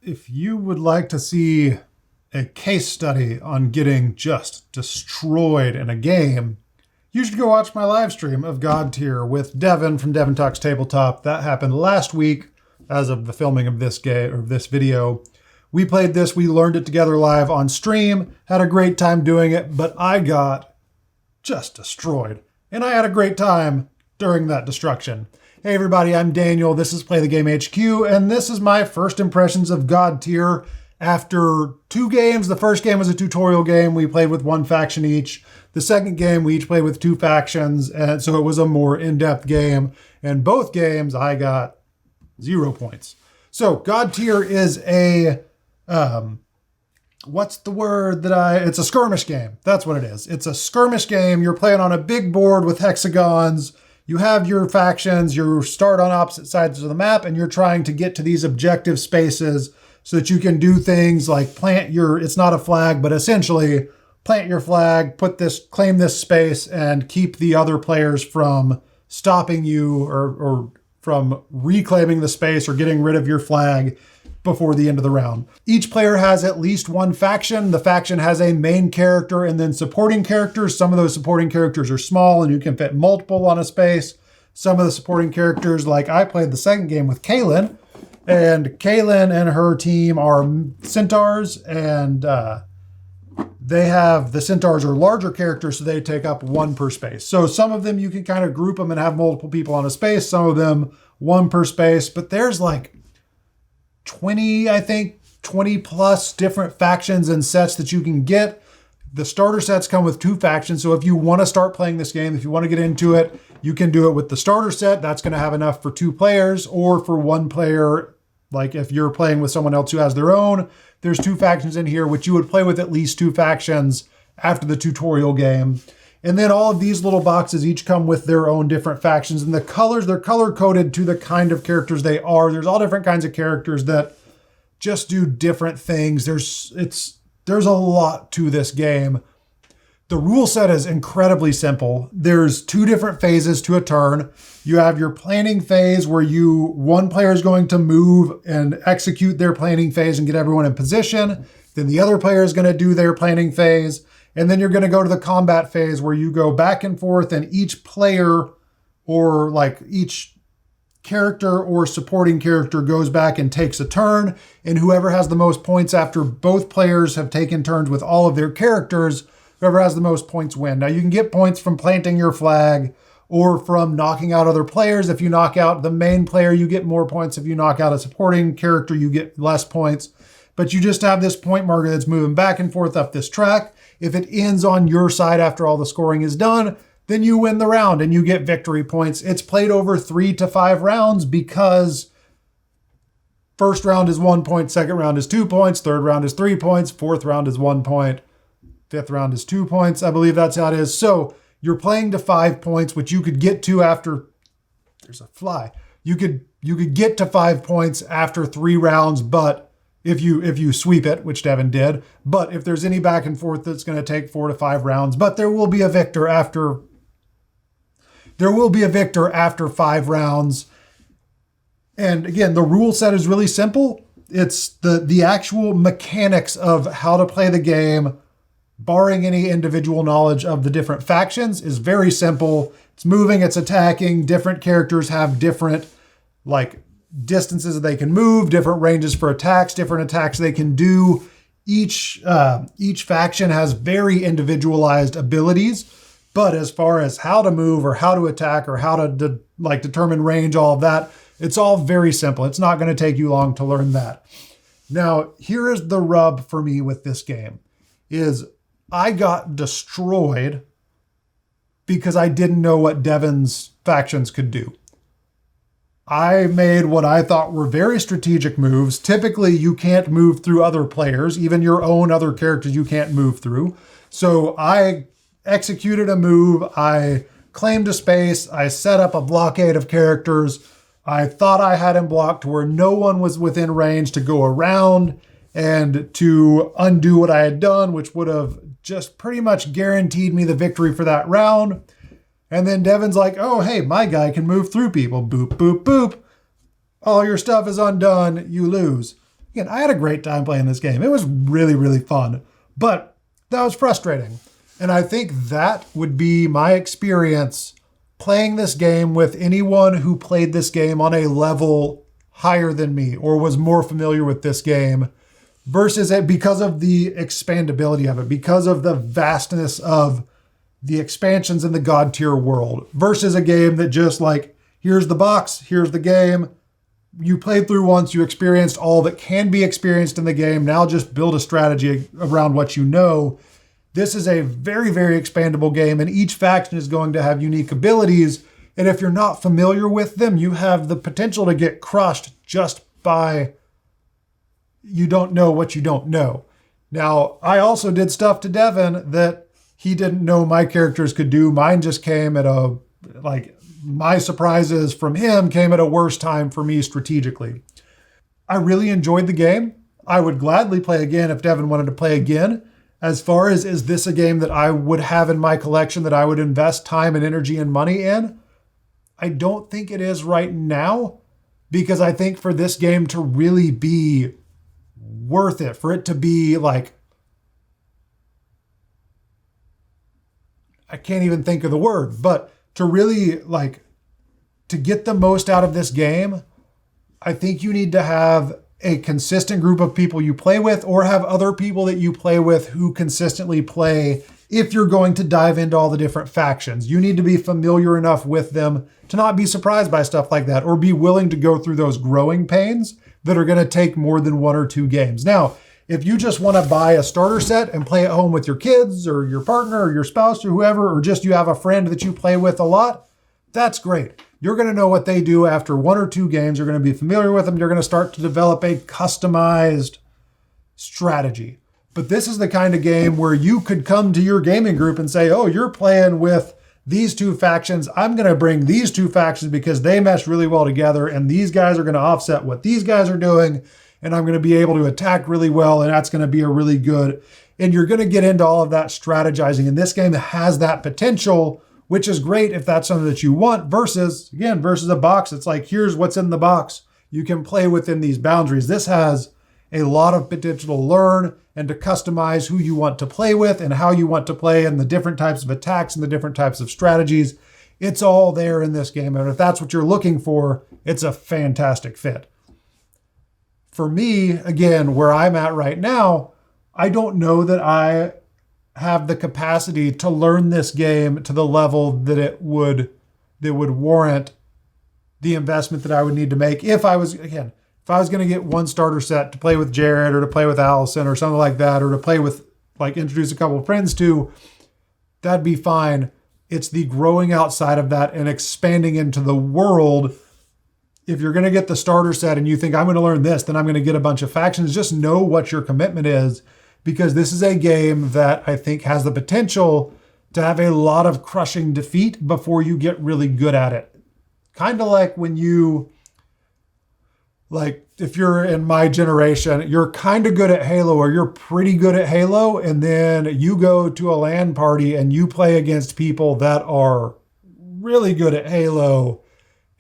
If you would like to see a case study on getting just destroyed in a game, you should go watch my live stream of God Tier with Devin from Devin Talks Tabletop. That happened last week as of the filming of this game or this video. We played this, we learned it together live on stream, had a great time doing it, but I got just destroyed. And I had a great time during that destruction. Hey everybody, I'm Daniel, this is Play the Game HQ, and this is my first impressions of God Tier after 2 games. The first game was a tutorial game, we played with 1 faction each. The second game, we each played with 2 factions, and so it was a more in-depth game. And both games, I got 0 points. So God Tier is a, it's a skirmish game. That's what it is. It's a skirmish game. You're playing on a big board with hexagons. You have your factions, you start on opposite sides of the map, and you're trying to get to these objective spaces so that you can do things like it's not a flag, but essentially plant your flag, claim this space, and keep the other players from stopping you or from reclaiming the space or getting rid of your flag before the end of the round. Each player has at least 1 faction. The faction has a main character and then supporting characters. Some of those supporting characters are small and you can fit multiple on a space. Some of the supporting characters, like I played the second game with Kaylin, and Kaylin and her team are centaurs, and the centaurs are larger characters, so they take up 1 per space. So some of them you can kind of group them and have multiple people on a space. Some of them 1 per space, but there's like 20 plus different factions and sets that you can get. The starter sets come with 2 factions. So if you want to start playing this game, if you want to get into it, you can do it with the starter set. That's going to have enough for 2 players, or for 1 player. Like if you're playing with someone else who has their own, there's 2 factions in here, which you would play with at least 2 factions after the tutorial game. And then all of these little boxes each come with their own different factions, and the colors, they're color coded to the kind of characters they are. There's all different kinds of characters that just do different things. There's a lot to this game. The rule set is incredibly simple. There's 2 different phases to a turn. You have your planning phase where one player is going to move and execute their planning phase and get everyone in position. Then the other player is going to do their planning phase. And then you're going to go to the combat phase where you go back and forth, and each player or like each character or supporting character goes back and takes a turn. And whoever has the most points after both players have taken turns with all of their characters, whoever has the most points win. Now you can get points from planting your flag or from knocking out other players. If you knock out the main player, you get more points. If you knock out a supporting character, you get less points. But you just have this point marker that's moving back and forth up this track. If it ends on your side after all the scoring is done, then you win the round and you get victory points. It's played over 3 to 5 rounds because first round is 1 point, second round is 2 points, third round is 3 points, fourth round is 1 point, fifth round is 2 points. I believe that's how it is. So you're playing to 5 points, which you could get to after, there's a fly. You could get to 5 points after 3 rounds, but if you sweep it, which Devin did, but if there's any back and forth, that's going to take 4 to 5 rounds. But there will be a victor after 5 rounds. And again, the rule set is really simple. It's the actual mechanics of how to play the game, barring any individual knowledge of the different factions, is very simple. It's moving, it's attacking. Different characters have different distances they can move, different ranges for attacks, different attacks they can do. Each faction has very individualized abilities, but as far as how to move or how to attack or how to determine range, all of that, it's all very simple. It's not going to take you long to learn that. Now, here is the rub for me with this game, is I got destroyed because I didn't know what Devin's factions could do. I made what I thought were very strategic moves. Typically, you can't move through other players, even your own other characters you can't move through. So I executed a move. I claimed a space. I set up a blockade of characters. I thought I had him blocked to where no one was within range to go around and to undo what I had done, which would have just pretty much guaranteed me the victory for that round. And then Devin's like, oh, hey, my guy can move through people. Boop, boop, boop. All your stuff is undone. You lose. Again, I had a great time playing this game. It was really, really fun, but that was frustrating. And I think that would be my experience playing this game with anyone who played this game on a level higher than me or was more familiar with this game versus it because of the expandability of it, because of the vastness of the expansions in the God tier world versus a game that just like, here's the box, here's the game. You played through once, you experienced all that can be experienced in the game. Now just build a strategy around what you know. This is a very, very expandable game, and each faction is going to have unique abilities. And if you're not familiar with them, you have the potential to get crushed just by you don't know what you don't know. Now, I also did stuff to Devin that he didn't know my characters could do. Mine just came at my surprises from him came at a worse time for me strategically. I really enjoyed the game. I would gladly play again if Devin wanted to play again. As far as, is this a game that I would have in my collection that I would invest time and energy and money in? I don't think it is right now, because I think for this game to really be worth it, for it to be like, I can't even think of the word, but to really like, to get the most out of this game, I think you need to have a consistent group of people you play with, or have other people that you play with who consistently play. If you're going to dive into all the different factions, you need to be familiar enough with them to not be surprised by stuff like that, or be willing to go through those growing pains that are going to take more than 1 or 2 games. Now, if you just want to buy a starter set and play at home with your kids or your partner or your spouse or whoever, or just you have a friend that you play with a lot, that's great. You're going to know what they do after 1 or 2 games. You're going to be familiar with them. You're going to start to develop a customized strategy. But this is the kind of game where you could come to your gaming group and say, oh, you're playing with these 2 factions. I'm going to bring these 2 factions because they mesh really well together, and these guys are going to offset what these guys are doing, and I'm going to be able to attack really well, and that's going to be a really good. And you're going to get into all of that strategizing, and this game has that potential, which is great if that's something that you want, versus a box. It's like, here's what's in the box. You can play within these boundaries. This has a lot of potential to learn and to customize who you want to play with and how you want to play and the different types of attacks and the different types of strategies. It's all there in this game. And if that's what you're looking for, it's a fantastic fit. For me, again, where I'm at right now, I don't know that I have the capacity to learn this game to the level that would warrant the investment that I would need to make if I was going to get 1 starter set to play with Jared or to play with Allison or something like that, or to play with, like, introduce a couple of friends to, that'd be fine. It's the growing outside of that and expanding into the world. If you're going to get the starter set and you think I'm going to learn this, then I'm going to get a bunch of factions, just know what your commitment is. Because this is a game that I think has the potential to have a lot of crushing defeat before you get really good at it. Kind of like when you, like, if you're in my generation, you're kind of good at Halo, or you're pretty good at Halo, and then you go to a LAN party and you play against people that are really good at Halo,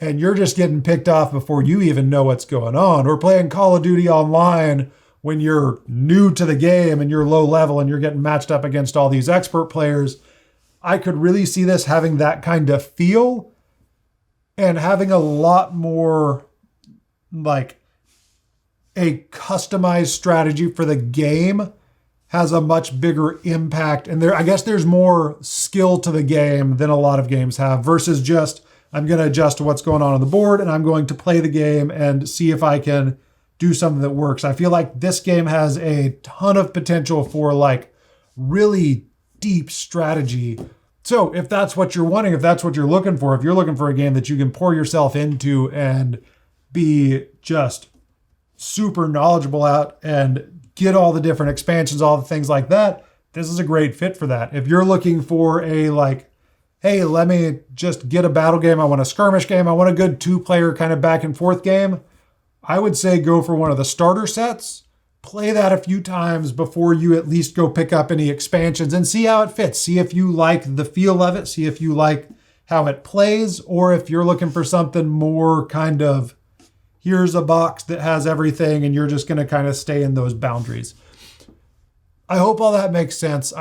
and you're just getting picked off before you even know what's going on. Or playing Call of Duty online when you're new to the game and you're low level and you're getting matched up against all these expert players. I could really see this having that kind of feel and having a lot more like a customized strategy for the game has a much bigger impact. And I guess there's more skill to the game than a lot of games have, versus just, I'm going to adjust to what's going on the board and I'm going to play the game and see if I can do something that works. I feel like this game has a ton of potential for like really deep strategy. So if that's what you're wanting, if that's what you're looking for, if you're looking for a game that you can pour yourself into and be just super knowledgeable at and get all the different expansions, all the things like that, this is a great fit for that. If you're looking for a like, hey, let me just get a battle game, I want a skirmish game, I want a good 2-player kind of back and forth game, I would say go for one of the starter sets, play that a few times before you at least go pick up any expansions and see how it fits. See if you like the feel of it, see if you like how it plays, or if you're looking for something more kind of, here's a box that has everything and you're just going to kind of stay in those boundaries. I hope all that makes sense.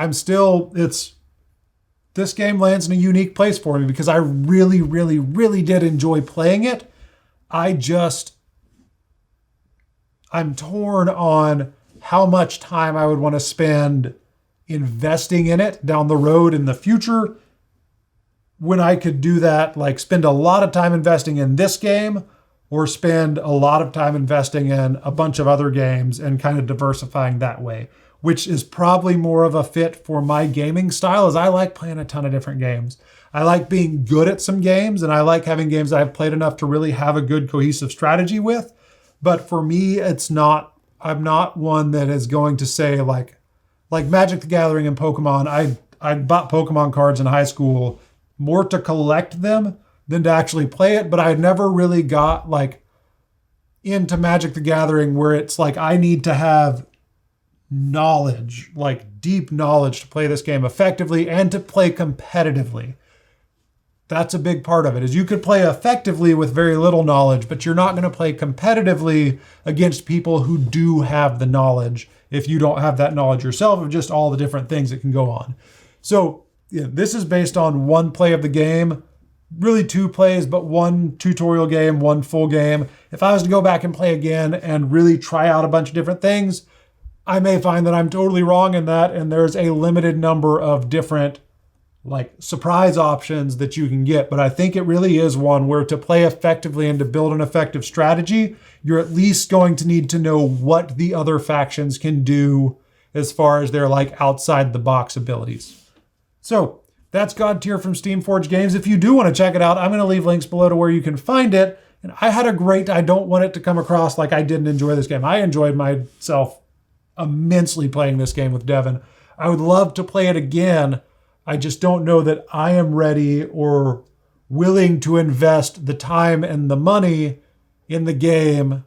This game lands in a unique place for me because I really, really, really did enjoy playing it. I'm torn on how much time I would want to spend investing in it down the road in the future when I could do that, like spend a lot of time investing in this game or spend a lot of time investing in a bunch of other games and kind of diversifying that way, which is probably more of a fit for my gaming style, as I like playing a ton of different games. I like being good at some games, and I like having games I've played enough to really have a good cohesive strategy with. But for me, I'm not one that is going to say like Magic the Gathering and Pokemon. I bought Pokemon cards in high school more to collect them than to actually play it, but I never really got like into Magic the Gathering where it's like I need to have knowledge, like deep knowledge to play this game effectively and to play competitively. That's a big part of it, is you could play effectively with very little knowledge, but you're not going to play competitively against people who do have the knowledge if you don't have that knowledge yourself of just all the different things that can go on. So yeah, this is based on one play of the game, really two plays, but one tutorial game, one full game. If I was to go back and play again and really try out a bunch of different things, I may find that I'm totally wrong in that, and there's a limited number of different like surprise options that you can get. But I think it really is one where to play effectively and to build an effective strategy, you're at least going to need to know what the other factions can do as far as their like outside the box abilities. So that's God Tier from Steamforged Games. If you do want to check it out, I'm going to leave links below to where you can find it. And I don't want it to come across like I didn't enjoy this game. I enjoyed myself immensely playing this game with Devin. I would love to play it again. I just don't know that I am ready or willing to invest the time and the money in the game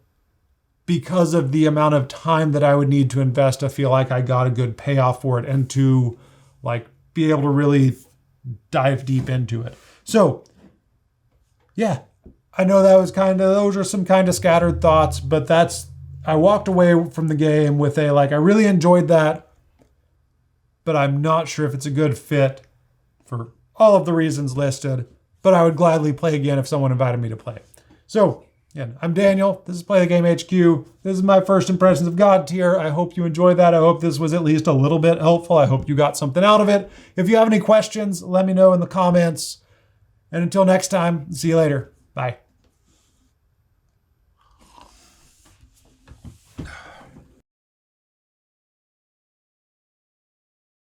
because of the amount of time that I would need to invest to feel like I got a good payoff for it and to like be able to really dive deep into it. So yeah, I know those are some kind of scattered thoughts, but I walked away from the game with I really enjoyed that, but I'm not sure if it's a good fit for all of the reasons listed, but I would gladly play again if someone invited me to play. So, again, I'm Daniel. This is Play the Game HQ. This is my first impressions of God Tier. I hope you enjoyed that. I hope this was at least a little bit helpful. I hope you got something out of it. If you have any questions, let me know in the comments. And until next time, see you later. Bye.